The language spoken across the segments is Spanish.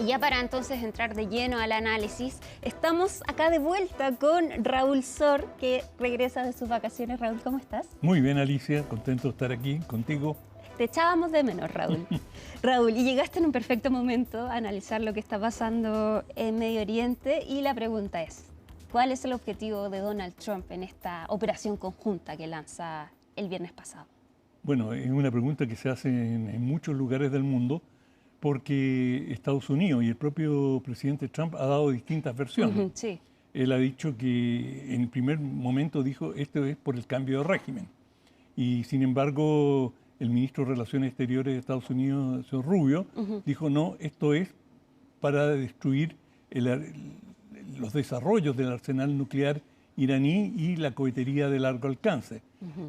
Y ya para entonces entrar de lleno al análisis, estamos acá de vuelta con Raúl Sor, que regresa de sus vacaciones. Raúl, ¿cómo estás? Muy bien, Alicia, contento de estar aquí contigo. Te echábamos de menos, Raúl. Raúl, y llegaste en un perfecto momento a analizar lo que está pasando en Medio Oriente y la pregunta es, ¿cuál es el objetivo de Donald Trump en esta operación conjunta que lanza el viernes pasado? Bueno, es una pregunta que se hace en muchos lugares del mundo porque Estados Unidos y el propio presidente Trump ha dado distintas versiones. Sí. Él ha dicho que en el primer momento dijo esto es por el cambio de régimen y sin embargo el ministro de Relaciones Exteriores de Estados Unidos, el señor Rubio, dijo no, esto es para destruir los desarrollos del arsenal nuclear iraní y la cohetería de largo alcance.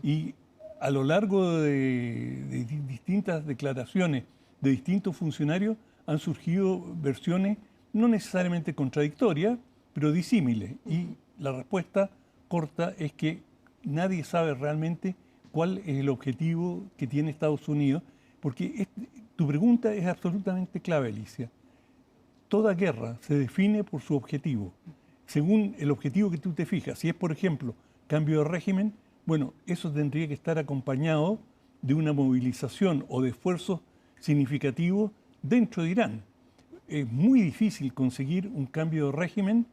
Y a lo largo de distintas declaraciones de distintos funcionarios han surgido versiones no necesariamente contradictorias, pero disímiles. Y la respuesta corta es que nadie sabe realmente cuál es el objetivo que tiene Estados Unidos, porque tu pregunta es absolutamente clave, Alicia. Toda guerra se define por su objetivo. Según el objetivo que tú te fijas, si es, por ejemplo, cambio de régimen, bueno, eso tendría que estar acompañado de una movilización o de esfuerzos significativos dentro de Irán. Es muy difícil conseguir un cambio de régimen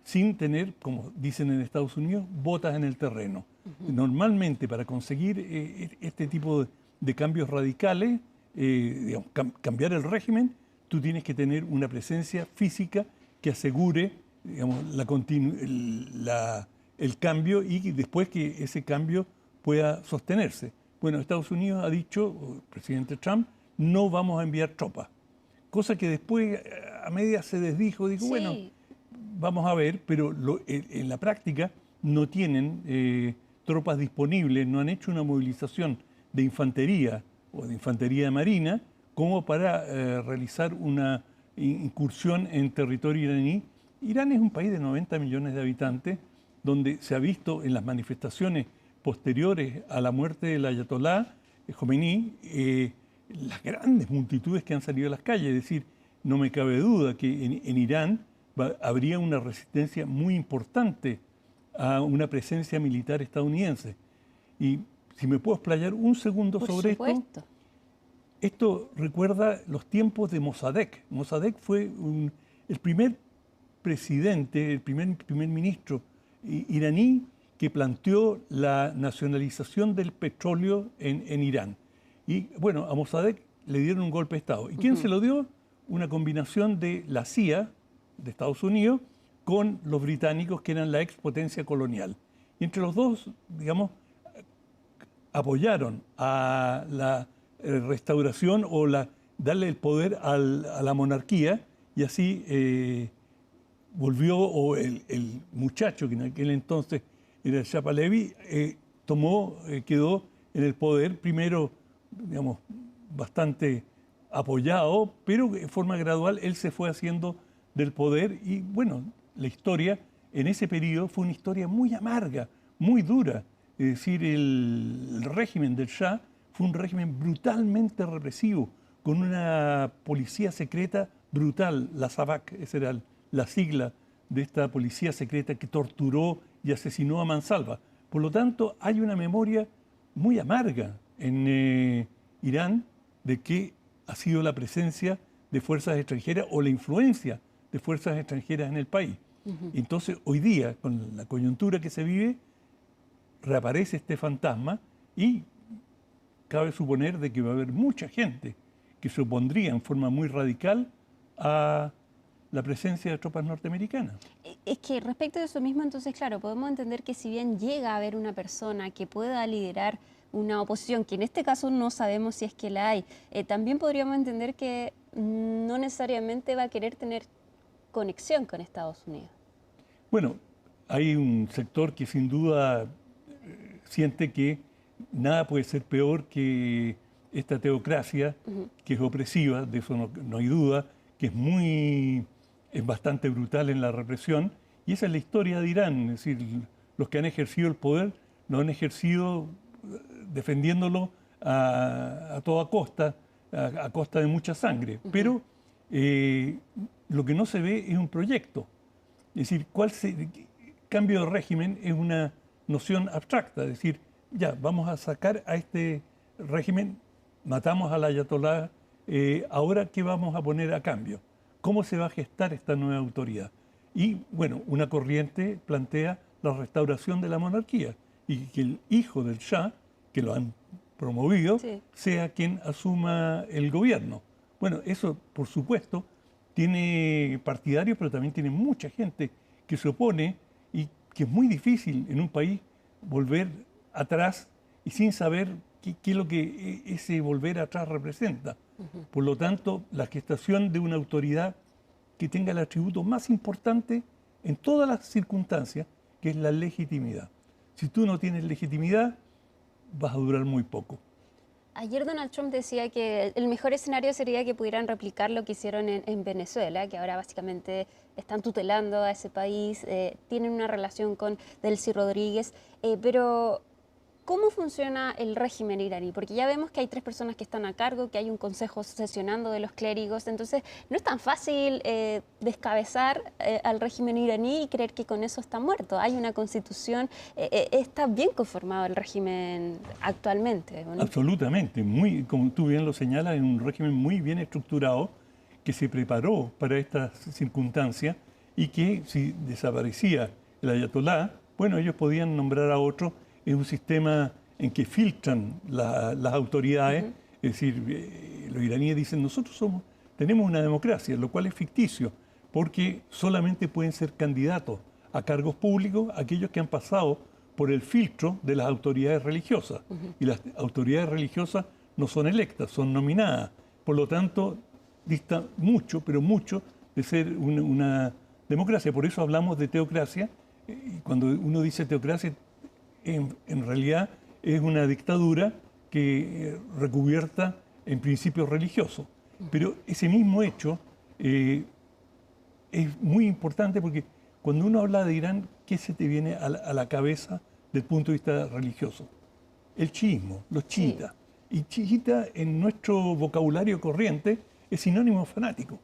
sin tener, como dicen en Estados Unidos, botas en el terreno. Normalmente para conseguir este tipo de cambios radicales, digamos, cambiar el régimen, tú tienes que tener una presencia física que asegure, digamos, el cambio y después que ese cambio pueda sostenerse. Bueno, Estados Unidos ha dicho, el presidente Trump, no vamos a enviar tropas. Cosa que después a medias se desdijo, dijo, sí, bueno, vamos a ver, pero en la práctica no tienen tropas disponibles, no han hecho una movilización de infantería o de infantería marina como para realizar una incursión en territorio iraní. Irán es un país de 90 millones de habitantes, donde se ha visto en las manifestaciones posteriores a la muerte del ayatolá Jomeini, las grandes multitudes que han salido a las calles. Es decir, no me cabe duda que en Irán habría una resistencia muy importante a una presencia militar estadounidense. Y si me puedo explayar un segundo sobre esto. Esto recuerda los tiempos de Mossadegh. Mossadegh fue el primer presidente, el primer ministro iraní que planteó la nacionalización del petróleo en Irán. Y bueno, a Mossadegh le dieron un golpe de Estado. ¿Y quién se lo dio? Una combinación de la CIA de Estados Unidos con los británicos, que eran la ex potencia colonial. Y entre los dos, digamos, apoyaron a la restauración o darle el poder a la monarquía, y así volvió, o el muchacho que en aquel entonces era el Shah Pahlavi, quedó en el poder, primero, digamos, bastante apoyado, pero de forma gradual él se fue haciendo del poder y bueno, la historia en ese periodo fue una historia muy amarga, muy dura. Es decir, el régimen del Shah fue un régimen brutalmente represivo, con una policía secreta brutal, la SAVAK, esa era la sigla de esta policía secreta que torturó y asesinó a mansalva. Por lo tanto, hay una memoria muy amarga en Irán de que ha sido la presencia de fuerzas extranjeras o la influencia de fuerzas extranjeras en el país. Entonces, hoy día, con la coyuntura que se vive, reaparece este fantasma y cabe suponer de que va a haber mucha gente que se opondría en forma muy radical a la presencia de tropas norteamericanas. Es que respecto de eso mismo, entonces, claro, podemos entender que si bien llega a haber una persona que pueda liderar una oposición, que en este caso no sabemos si es que la hay, también podríamos entender que no necesariamente va a querer tener conexión con Estados Unidos. Bueno, hay un sector que sin duda siente que nada puede ser peor que esta teocracia, que es opresiva, de eso no hay duda, que es bastante brutal en la represión, y esa es la historia de Irán. Es decir, los que han ejercido el poder lo han ejercido defendiéndolo a toda costa, a costa de mucha sangre. Pero lo que no se ve es un proyecto. Es decir, cambio de régimen es una noción abstracta. Es decir, ya, vamos a sacar a este régimen, matamos al ayatolá, ahora ¿qué vamos a poner a cambio? ¿Cómo se va a gestar esta nueva autoridad? Y bueno, una corriente plantea la restauración de la monarquía y que el hijo del Shah, que lo han promovido, Sí. sea quien asuma el gobierno. Bueno, eso por supuesto tiene partidarios, pero también tiene mucha gente que se opone y que es muy difícil en un país volver atrás y sin saber qué es lo que ese volver atrás representa. Por lo tanto, la gestación de una autoridad que tenga el atributo más importante en todas las circunstancias, que es la legitimidad. Si tú no tienes legitimidad, vas a durar muy poco. Ayer Donald Trump decía que el mejor escenario sería que pudieran replicar lo que hicieron en Venezuela, que ahora básicamente están tutelando a ese país, tienen una relación con Delcy Rodríguez, pero ¿cómo funciona el régimen iraní? Porque ya vemos que hay 3 personas que están a cargo, que hay un consejo sesionando de los clérigos, entonces no es tan fácil descabezar al régimen iraní y creer que con eso está muerto. Hay una constitución, está bien conformado el régimen actualmente, ¿no? Absolutamente, muy, como tú bien lo señalas, en un régimen muy bien estructurado que se preparó para estas circunstancias y que si desaparecía el ayatolá, bueno, ellos podían nombrar a otro. Es un sistema en que filtran las autoridades, es decir, los iraníes dicen, nosotros tenemos una democracia, lo cual es ficticio, porque solamente pueden ser candidatos a cargos públicos aquellos que han pasado por el filtro de las autoridades religiosas. Y las autoridades religiosas no son electas, son nominadas. Por lo tanto, dista mucho, pero mucho, de ser una democracia. Por eso hablamos de teocracia. Y cuando uno dice teocracia, en realidad es una dictadura que recubierta en principios religiosos. Pero ese mismo hecho es muy importante porque cuando uno habla de Irán, ¿qué se te viene a la cabeza desde el punto de vista religioso? El chiismo, los chiitas. Sí. Y chiita en nuestro vocabulario corriente es sinónimo de fanático.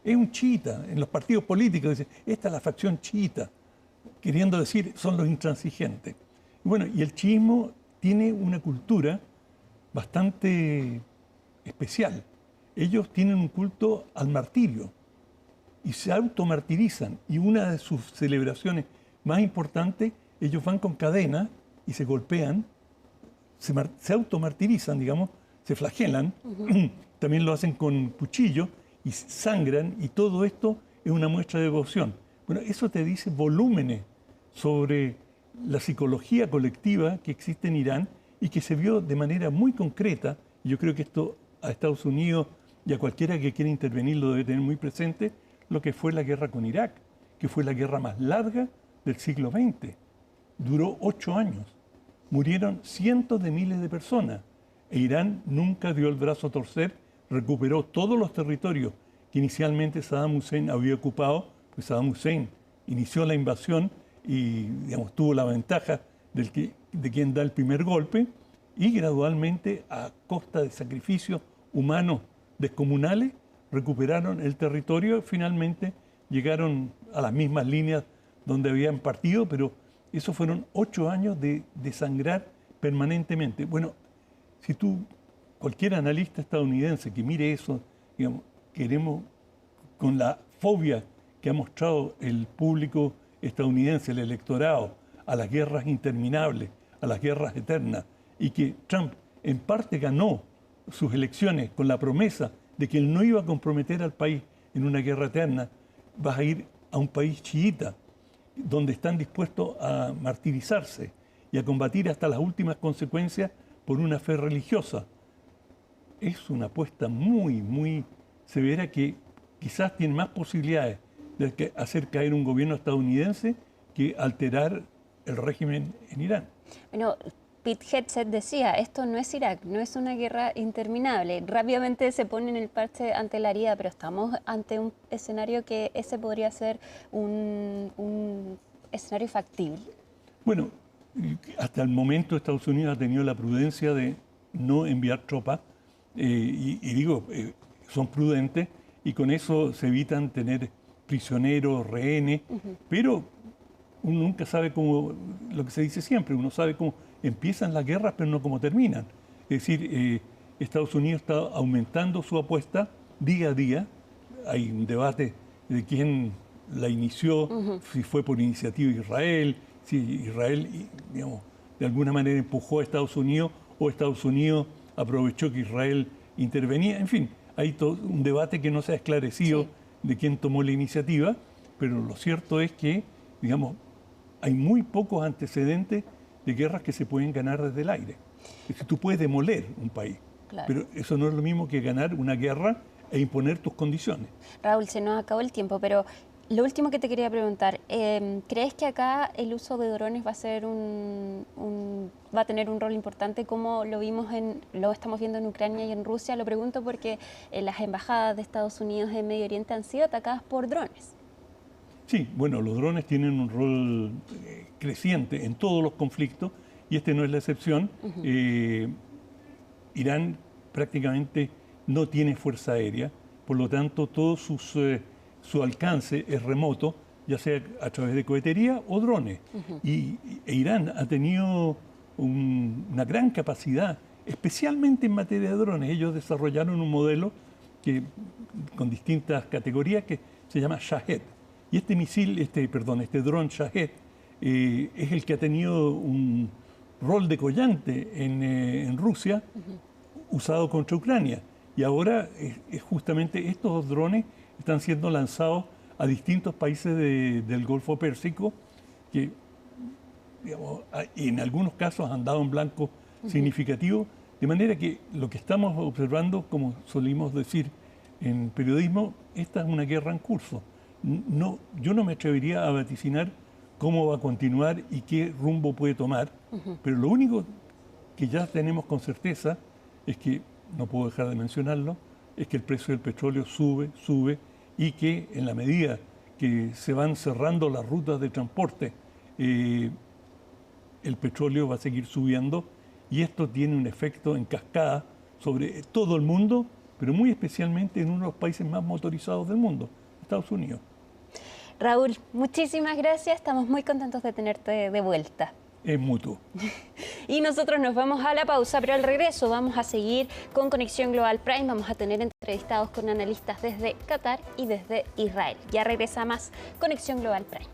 Es un chiita. En los partidos políticos dicen, esta es la facción chiita, queriendo decir, son los intransigentes. Bueno, y el chiismo tiene una cultura bastante especial. Ellos tienen un culto al martirio y se automartirizan. Y una de sus celebraciones más importantes, ellos van con cadena y se golpean, se automartirizan, digamos, se flagelan. También lo hacen con cuchillo y sangran, y todo esto es una muestra de devoción. Bueno, eso te dice volúmenes sobre la psicología colectiva que existe en Irán y que se vio de manera muy concreta. Yo creo que esto a Estados Unidos y a cualquiera que quiera intervenir lo debe tener muy presente, lo que fue la guerra con Irak, que fue la guerra más larga del siglo XX. Duró 8 años. Murieron cientos de miles de personas. E Irán nunca dio el brazo a torcer, recuperó todos los territorios que inicialmente Saddam Hussein había ocupado, pues Saddam Hussein inició la invasión y, digamos, tuvo la ventaja de quien da el primer golpe, y gradualmente, a costa de sacrificios humanos descomunales, recuperaron el territorio. Finalmente llegaron a las mismas líneas donde habían partido, pero esos fueron 8 años de sangrar permanentemente. Bueno, si cualquier analista estadounidense que mire eso, digamos, queremos, con la fobia que ha mostrado el público estadounidense, el electorado, a las guerras interminables, a las guerras eternas, y que Trump en parte ganó sus elecciones con la promesa de que él no iba a comprometer al país en una guerra eterna, vas a ir a un país chiita, donde están dispuestos a martirizarse y a combatir hasta las últimas consecuencias por una fe religiosa. Es una apuesta muy, muy severa que quizás tiene más posibilidades de hacer caer un gobierno estadounidense que alterar el régimen en Irán. Bueno, Pete Hegseth decía, esto no es Irak, no es una guerra interminable. Rápidamente se pone en el parche ante la herida, pero estamos ante un escenario que ese podría ser un escenario factible. Bueno, hasta el momento Estados Unidos ha tenido la prudencia de no enviar tropas, y digo, son prudentes, y con eso se evitan tener prisioneros, rehenes, pero uno nunca sabe cómo, lo que se dice siempre, uno sabe cómo empiezan las guerras, pero no cómo terminan. Es decir, Estados Unidos está aumentando su apuesta día a día. Hay un debate de quién la inició, si fue por iniciativa de Israel, si Israel, digamos, de alguna manera empujó a Estados Unidos o Estados Unidos aprovechó que Israel intervenía. En fin, hay todo un debate que no se ha esclarecido de quién tomó la iniciativa, pero lo cierto es que, digamos, hay muy pocos antecedentes de guerras que se pueden ganar desde el aire. Es decir, tú puedes demoler un país, pero eso no es lo mismo que ganar una guerra e imponer tus condiciones. Raúl, se nos acabó el tiempo, pero lo último que te quería preguntar, ¿crees que acá el uso de drones va a ser va a tener un rol importante como lo estamos viendo en Ucrania y en Rusia? Lo pregunto porque las embajadas de Estados Unidos en Medio Oriente han sido atacadas por drones. Sí, bueno, los drones tienen un rol creciente en todos los conflictos y este no es la excepción. Irán prácticamente no tiene fuerza aérea, por lo tanto todo su alcance es remoto, ya sea a través de cohetería o drones. E Irán ha tenido una gran capacidad, especialmente en materia de drones. Ellos desarrollaron un modelo con distintas categorías que se llama Shahed. Y este dron Shahed es el que ha tenido un rol de collante en Rusia, usado contra Ucrania. Y ahora justamente estos drones están siendo lanzados a distintos países del Golfo Pérsico que, digamos, en algunos casos han dado en blanco significativo, de manera que lo que estamos observando, como solimos decir en periodismo, esta es una guerra en curso. Yo no me atrevería a vaticinar cómo va a continuar y qué rumbo puede tomar, pero lo único que ya tenemos con certeza es que, no puedo dejar de mencionarlo, es que el precio del petróleo sube y que en la medida que se van cerrando las rutas de transporte, el petróleo va a seguir subiendo y esto tiene un efecto en cascada sobre todo el mundo, pero muy especialmente en uno de los países más motorizados del mundo, Estados Unidos. Raúl, muchísimas gracias, estamos muy contentos de tenerte de vuelta. Es mutuo. Y nosotros nos vamos a la pausa, pero al regreso vamos a seguir con Conexión Global Prime. Vamos a tener entrevistados con analistas desde Qatar y desde Israel. Ya regresa más Conexión Global Prime.